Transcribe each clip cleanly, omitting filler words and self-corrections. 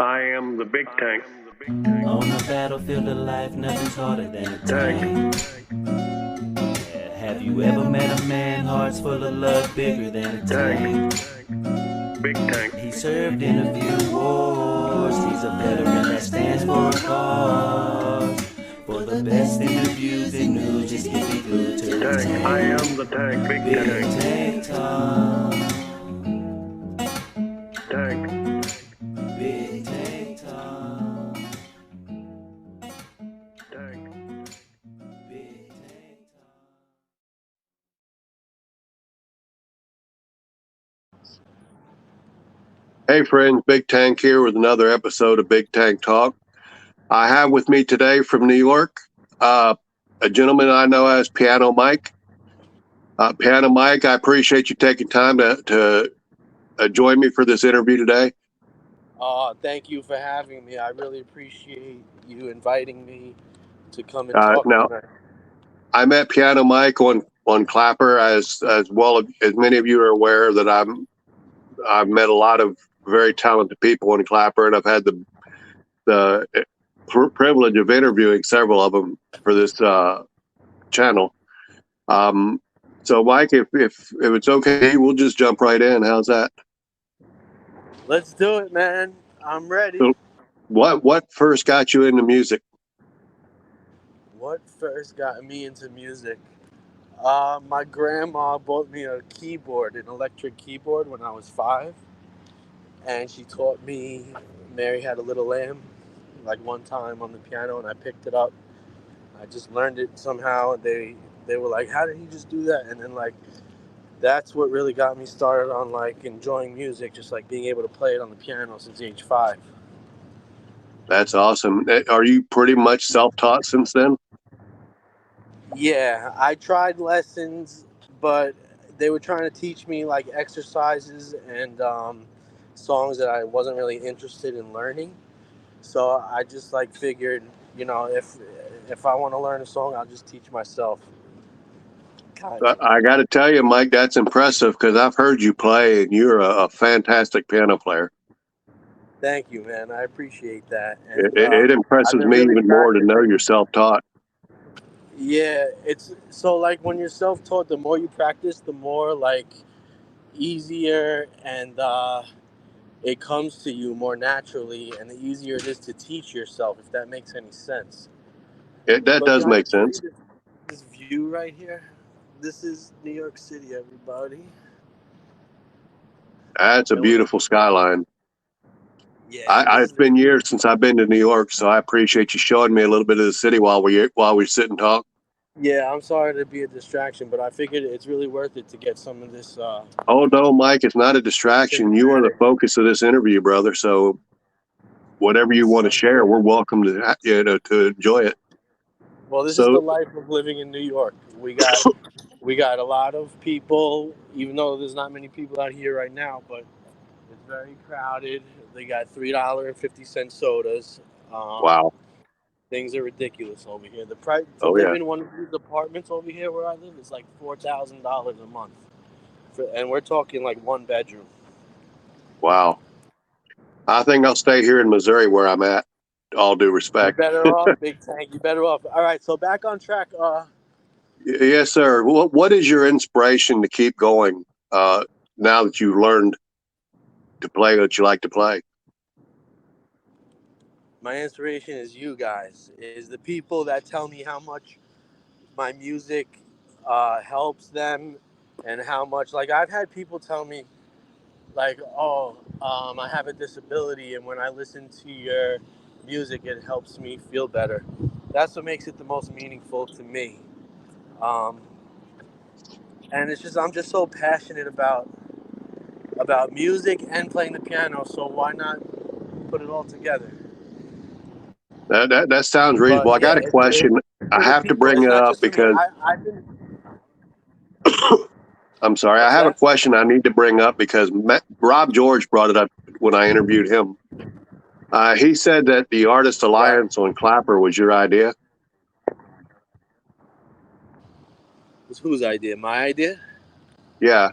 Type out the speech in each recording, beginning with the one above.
I am the Big Tank. On the battlefield of life, nothing's harder than a Tank. Yeah, have you ever met a man, heart's full of love, bigger than a tank? Big Tank. He served in a few wars, he's a veteran that stands for a cause. For the best interviews and news, just get me through to the Tank. I tank. am the Tank. Big Big Tank. Tank Talk. Tank. Big Tank Talk. Tank. Big Tank Talk. Hey friends, Big Tank here with another episode of Big Tank Talk. I have with me today from New York a gentleman I know as PianoMike. PianoMike, I appreciate you taking time to join me for this interview today. Thank you for having me. I really appreciate you inviting me to come and talk Now, tonight. I met PianoMike on Clapper, as well as many of you are aware that I've met a lot of very talented people on Clapper, and I've had the privilege of interviewing several of them for this channel. So, Mike, if it's okay, we'll just jump right in. How's that? Let's do it, man. I'm ready. So what first got you into music? What first got me into music? My grandma bought me a keyboard, an electric keyboard, when I was 5, and she taught me "Mary Had a Little Lamb" like one time on the piano, and I picked it up. I just learned it somehow. They were like, "How did he just do that?" And then that's what really got me started on enjoying music, just being able to play it on the piano since age 5. That's awesome. Are you pretty much self-taught since then? Yeah, I tried lessons, but they were trying to teach me exercises and songs that I wasn't really interested in learning. So I just figured, if I want to learn a song, I'll just teach myself. Kind of. I got to tell you, Mike, that's impressive because I've heard you play, and you're a fantastic piano player. Thank you, man. I appreciate that, It, and it I've impresses been me really even more to know you're practicing. self-taught. Yeah, it's so when you're self-taught, the more you practice, the more easier and it comes to you more naturally, and the easier it is to teach yourself, if that makes any sense. That But does can I make show you sense. this view right here? This is New York City, everybody. That's a And when, beautiful skyline. yeah, this It's is been years since I've been to New York, so I appreciate you showing me a little bit of the city while we sit and talk. yeah. I'm sorry to be a distraction, but I figured it's really worth it to get some of this Oh no, Mike, it's not a distraction. You are the cinematic. focus of this interview, brother. So whatever you want to Sounds share, good. we're welcome to enjoy it. Well, this is So the life of living in New York. We got a lot of people, even though there's not many people out here right now, but it's very crowded. They got $3.50 sodas. Um, wow. things are ridiculous over here. The price to Oh live yeah. in one of these apartments over here where I live is like $4,000 a month, and we're talking like one bedroom. Wow. I think I'll stay here in Missouri where I'm at. All due You respect. better off, Big Tank. You better off. All right, so back on track. Yes, sir. What is your inspiration to keep going now that you've learned to play what you like to play? My inspiration is you guys. Is the people that tell me how much my music helps them, and how much I've had people tell me oh, I have a disability, and when I listen to your music, it helps me feel better. That's what makes it the most meaningful to me. Um, and it's just I'm just so passionate about music and playing the piano. So why not put it all together? That sounds reasonable. But I yeah, got a question. it's I for the have to people. bring It's it not up just for me. because I've been. I'm sorry. I What's have a that? question I need to bring up because Rob George brought it up when I interviewed him. He said that the Artist Right. Alliance on Clapper was your idea. It's whose idea? My idea. Yeah.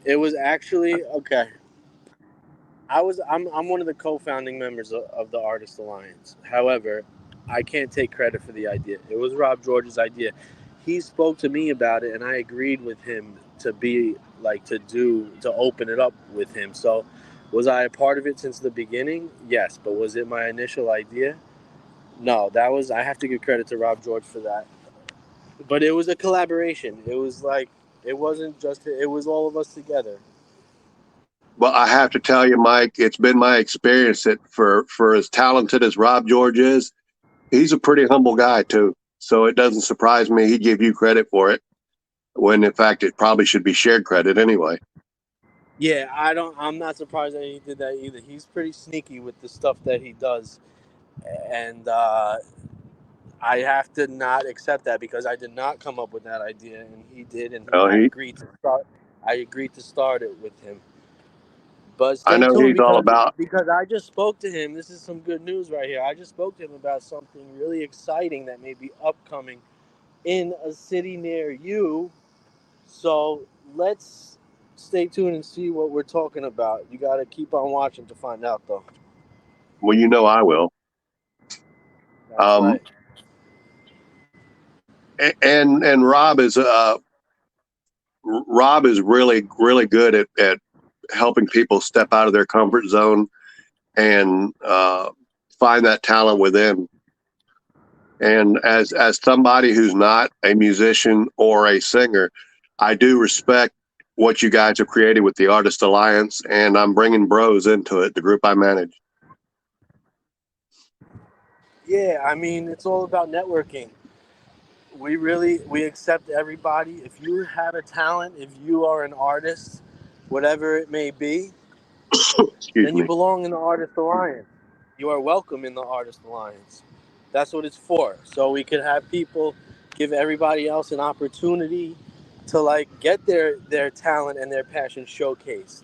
It was actually okay. I'm one of the co-founding members of the Artist Alliance. However, I can't take credit for the idea. It was Rob George's idea. He spoke to me about it, and I agreed with him to be like to open it up with him. So, was I a part of it since the beginning? Yes, but was it my initial idea? No, that was I have to give credit to Rob George for that. But it was a collaboration. It was like it wasn't just it was all of us together. Well, I have to tell you, Mike, it's been my experience that for as talented as Rob George is, he's a pretty humble guy too. So it doesn't surprise me he'd give you credit for it when in fact it probably should be shared credit anyway. Yeah, I'm not surprised that he did that either. He's pretty sneaky with the stuff that he does, and I have to not accept that because I did not come up with that idea, and he did, and Oh, I agreed to start. I agreed to start it with him. But I stay know tuned he's all about. because I just spoke to him. This is some good news right here. I just spoke to him about something really exciting that may be upcoming in a city near you. So let's stay tuned and see what we're talking about. You got to keep on watching to find out, though. Well, you know I will. That's Um, right. and Rob is really good at helping people step out of their comfort zone and find that talent within. And as somebody who's not a musician or a singer, I do respect what you guys have created with the Artist Alliance, and I'm bringing bros into it, the group I manage. Yeah, I mean, it's all about networking. We accept everybody. If you have a talent, if you are an artist, whatever it may be, Excuse then you me. belong in the Artist Alliance. You are welcome in the Artist Alliance. That's what it's for. So we could have people give everybody else an opportunity to like get their talent and their passion showcased.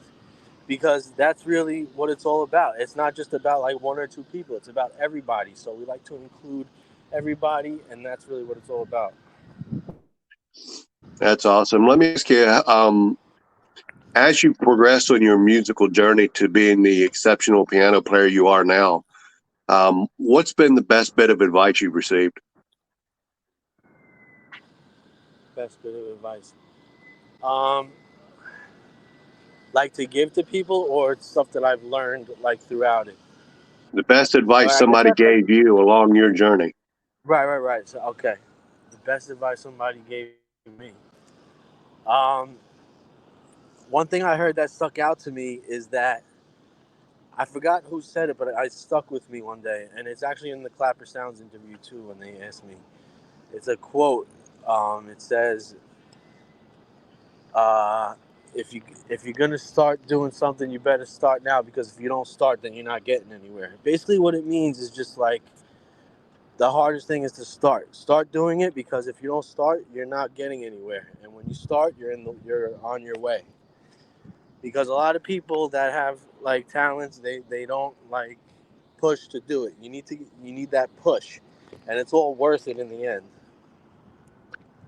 Because that's really what it's all about. It's not just about like one or two people. It's about everybody. So we like to include everybody, and that's really what it's all about. That's awesome. Let me ask you, as you progressed on your musical journey to being the exceptional piano player you are now, what's been the best bit of advice you've received? Best bit of advice. Um, like to give to people, or stuff that I've learned like throughout it. The best Or advice I guess somebody that's gave you along your journey? right. So okay, the best advice somebody gave me. Um, One thing I heard that stuck out to me is that I forgot who said it, but it stuck with me one day, and it's actually in the Clapper Sounds interview too. When they asked me, it's a quote. It says, uh, if you're gonna start doing something, you better start now because if you don't start, then you're not getting anywhere." Basically, what it means is just like the hardest thing is to start. Start doing it because if you don't start, you're not getting anywhere, and when you start, you're on your way. Because a lot of people that have like talents, they don't like push to do it. You need that push, and it's all worth it in the end.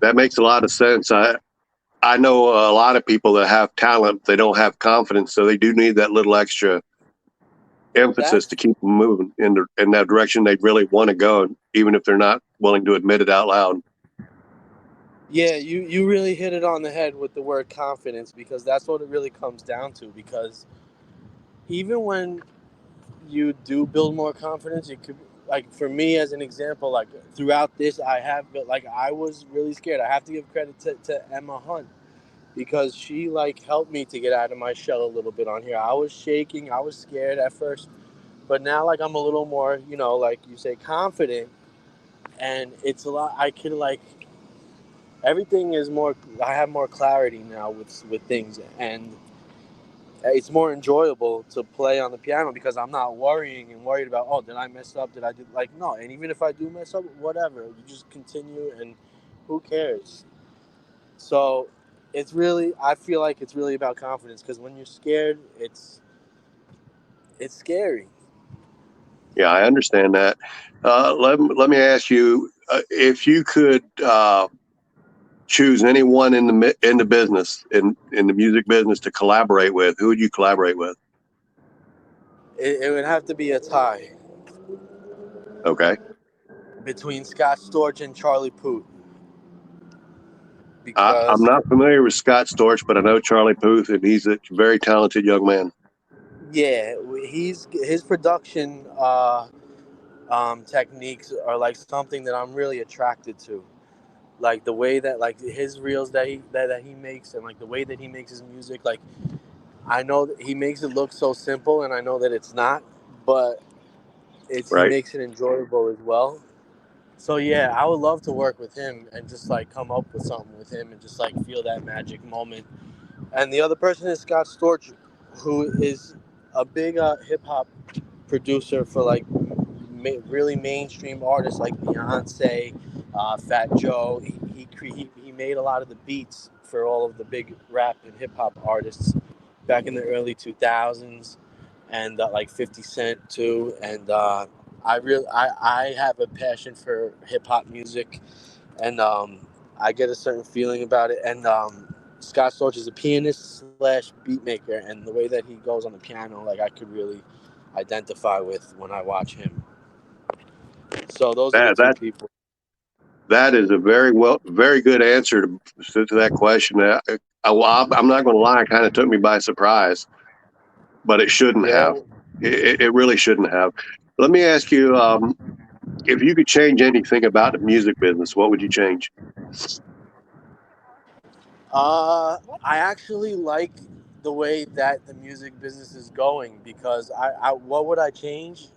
That makes a lot of sense. I know a lot of people that have talent, they don't have confidence, so they do need that little extra emphasis to That's keep them moving in that direction they really want to go, even if they're not willing to admit it out loud. Yeah, you really hit it on the head with the word confidence because that's what it really comes down to. Because even when you do build more confidence, it could like for me as an example, like throughout this, I have built like I was really scared. I have to give credit to Emma Hunt because she like helped me to get out of my shell a little bit on here. I was shaking, I was scared at first, but now like I'm a little more, like you say, confident, and it's a lot. I can like everything is more. I have more clarity now with things, and it's more enjoyable to play on the piano because I'm not worrying and worried about, oh, did I mess up? Did I do like no? And even if I do mess up, whatever, you just continue, and who cares? So I feel like it's really about confidence because when you're scared, it's scary. Yeah, I understand that. Let me ask you, if you could choose anyone in the business in the music business to collaborate with, who would you collaborate with? It would have to be a tie Okay. between Scott Storch and Charlie Puth I'm because not familiar with Scott Storch, but I know Charlie Puth, and he's a very talented young man. yeah, his production techniques are like something that I'm really attracted to. Like the way that like his reels that he makes and like the way that he makes his music. Like I know that he makes it look so simple, and I know that it's not, but he Right. makes it enjoyable as well. So yeah, I would love to work with him and just like come up with something with him and just like feel that magic moment. And the other person is Scott Storch, who is a big hip hop producer for like really mainstream artists like Beyonce, Fat Joe. He made a lot of the beats for all of the big rap and hip hop artists back in the early 2000s, and like 50 Cent too. And I have a passion for hip hop music, and I get a certain feeling about it. And Scott Storch is a pianist slash beat maker, and the way that he goes on the piano, like I could really identify with when I watch him. So those are the That two that people. that is a very good answer to that question. I'm not going to lie; it kind of took me by surprise, but it shouldn't have. Yeah. It really shouldn't have. Let me ask you, if you could change anything about the music business, what would you change? I actually like the way that the music business is going because what would I change?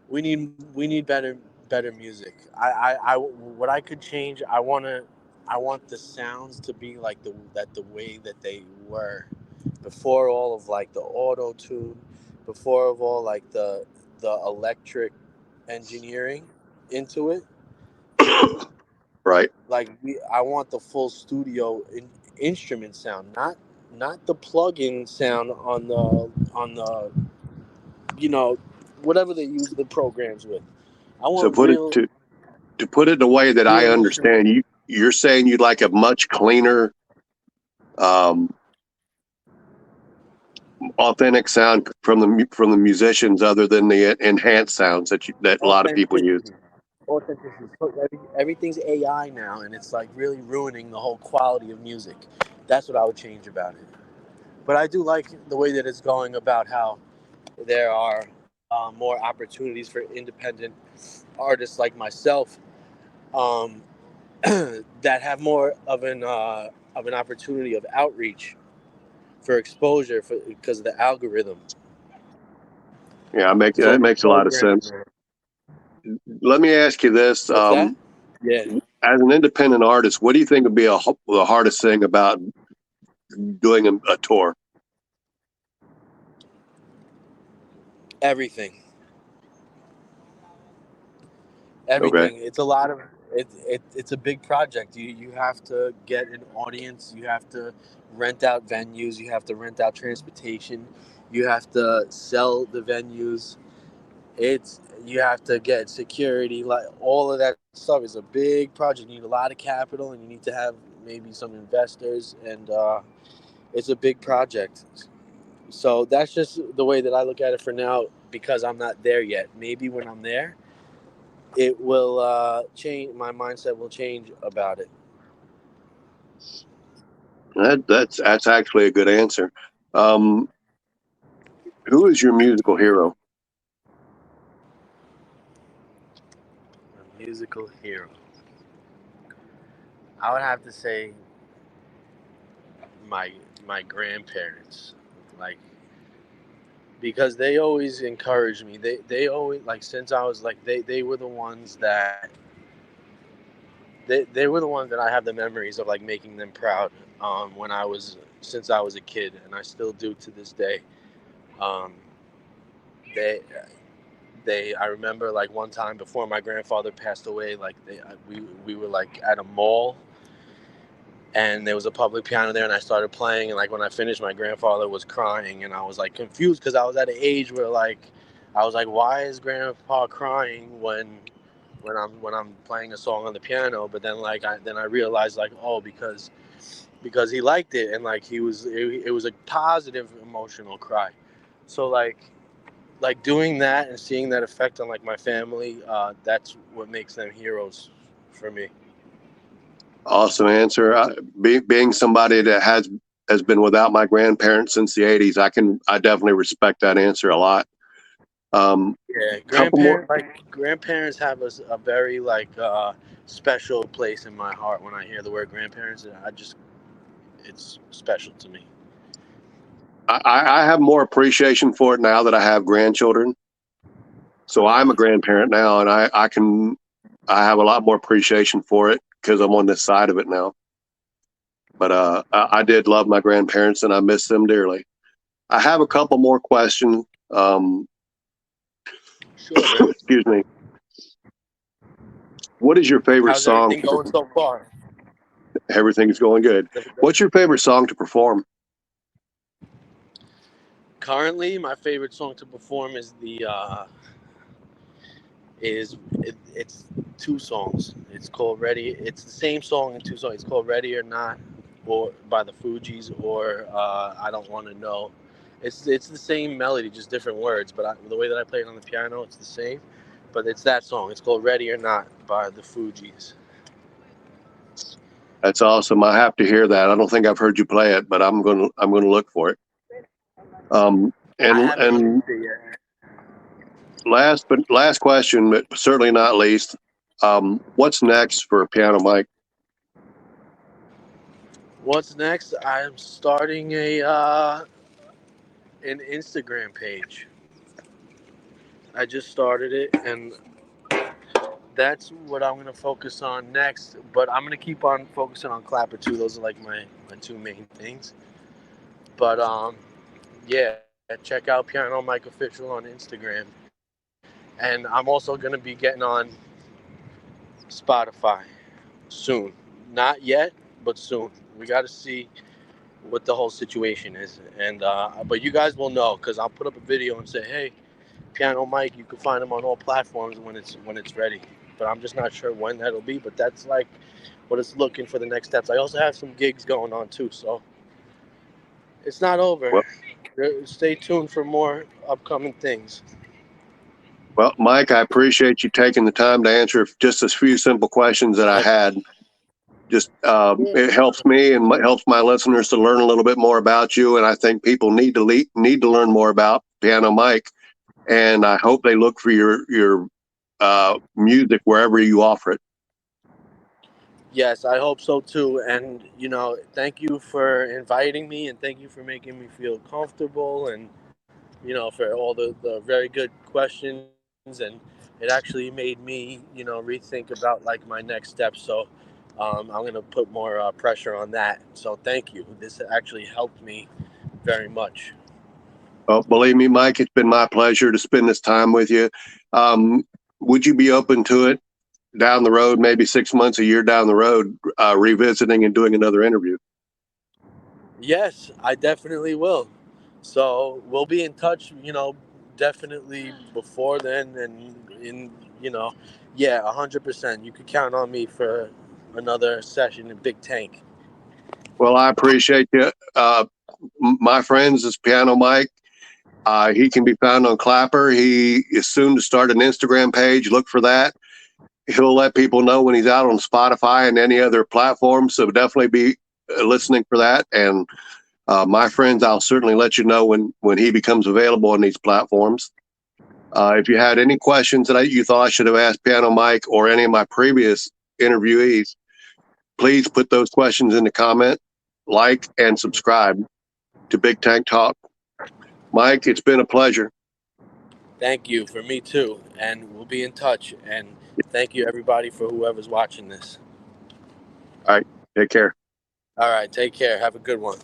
We need better music. What I could change. I want the sounds to be like the way that they were before all of like the auto tune, before of all like the electric engineering into it. Right. Like I want the full studio instrument sound, not the plug-in sound on the you know whatever they use the programs with. I So want real to put it in a way that I real instruments. understand, you're saying you'd like a much cleaner, um, authentic sound from the musicians, other than the enhanced sounds that a lot of people use. Authenticity. Authenticity. So everything's AI now, and it's like really ruining the whole quality of music. That's what I would change about it. But I do like the way that it's going about how there are more opportunities for independent artists like myself um, that have more of an opportunity of outreach for exposure for because of the algorithm. Yeah, So that the makes a lot of programming. sense. Let me ask you this: What's that? Yeah. as an independent artist, what do you think would be the hardest thing about doing a tour? Everything. Okay. Everything. It's a lot of it's a big project. You have to get an audience. You have to rent out venues. You have to rent out transportation. You have to sell the venues. It's you have to get security. Like all of that stuff is a big project. You need a lot of capital, and you need to have maybe some investors. And it's a big project. So that's just the way that I look at it for now because I'm not there yet. Maybe when I'm there it will change. My mindset will change about it. That's actually a good answer. Um, who is your musical hero? A musical hero. I would have to say my my grandparents, like because they always encouraged me. They always like since I was like they were the ones that they were the ones that I have the memories of like making them proud. When I was since I was a kid, and I still do to this day. Um, they I remember like one time before my grandfather passed away, like we were like at a mall, and there was a public piano there, and I started playing, and like when I finished, my grandfather was crying, and I was like confused because I was at an age where like I was like, why is grandpa crying when I'm playing a song on the piano? But then like I realized like, oh, because because he liked it, and like it was a positive emotional cry. So like doing that and seeing that effect on like my family, that's what makes them heroes for me. Awesome answer. Being somebody that has been without my grandparents since the '80s, I definitely respect that answer a lot. Yeah, Couple more. grandparents have a very like special place in my heart. When I hear the word grandparents, it's special to me. I have more appreciation for it now that I have grandchildren. So I'm a grandparent now, and I have a lot more appreciation for it because I'm on this side of it now. But I did love my grandparents, and I miss them dearly. I have a couple more questions. Sure, man. Excuse me. What is your favorite How's song? everything going so far? Everything's going good. What's your favorite song to perform? Currently, my favorite song to perform is it's two songs. It's called Ready. It's the same song in two songs. It's called Ready or Not, or by the Fugees, or I Don't Want to Know. It's the same melody, just different words. But the way that I play it on the piano, it's the same. But it's that song. It's called Ready or Not by the Fugees. That's awesome. I have to hear that. I don't think I've heard you play it, but I'm gonna look for it. I And haven't released it yet. last question, but certainly not least, what's next for PianoMike? What's next? I'm starting an Instagram page. I just started it, and that's what I'm gonna focus on next. But I'm gonna keep on focusing on Clapper too. Those are like my two main things. But yeah, check out Piano Mike Official on Instagram, and I'm also gonna be getting on Spotify soon. Not yet, but soon. We got to see what the whole situation is, and but you guys will know because I'll put up a video and say, hey, Piano Mike, you can find him on all platforms when it's ready. But I'm just not sure when that'll be. But that's like what it's looking for the next steps. I also have some gigs going on too, so it's not over. Well, Stay tuned for more upcoming things. well, Mike, I appreciate you taking the time to answer just a few simple questions that I had. Just it helps me and helps my listeners to learn a little bit more about you, and I think people need to learn more about Piano Mike. And I hope they look for your music wherever you offer it. Yes, I hope so too. And thank you for inviting me, and thank you for making me feel comfortable, and for all the very good questions. And it actually made me rethink about like my next steps. So I'm gonna put more pressure on that. So thank you. This actually helped me very much. Well, believe me, Mike, it's been my pleasure to spend this time with you. Um, would you be open to it down the road, maybe 6 months, a year down the road, revisiting and doing another interview? Yes, I definitely will. So we'll be in touch, definitely before then, and yeah, 100%. You could count on me for another session in Big Tank. Well, I appreciate you. My friends is Piano Mike. He can be found on Clapper. He is soon to start an Instagram page. Look for that. He'll let people know when he's out on Spotify and any other platform. So definitely be listening for that. And my friends, I'll certainly let you know when he becomes available on these platforms. If you had any questions that you thought I should have asked Piano Mike or any of my previous interviewees, please put those questions in the comment, like, and subscribe to Big Tank Talk. Mike, it's been a pleasure. Thank you, for me too. And we'll be in touch. And thank you, everybody, for whoever's watching this. All right, take care. All right, take care. Have a good one.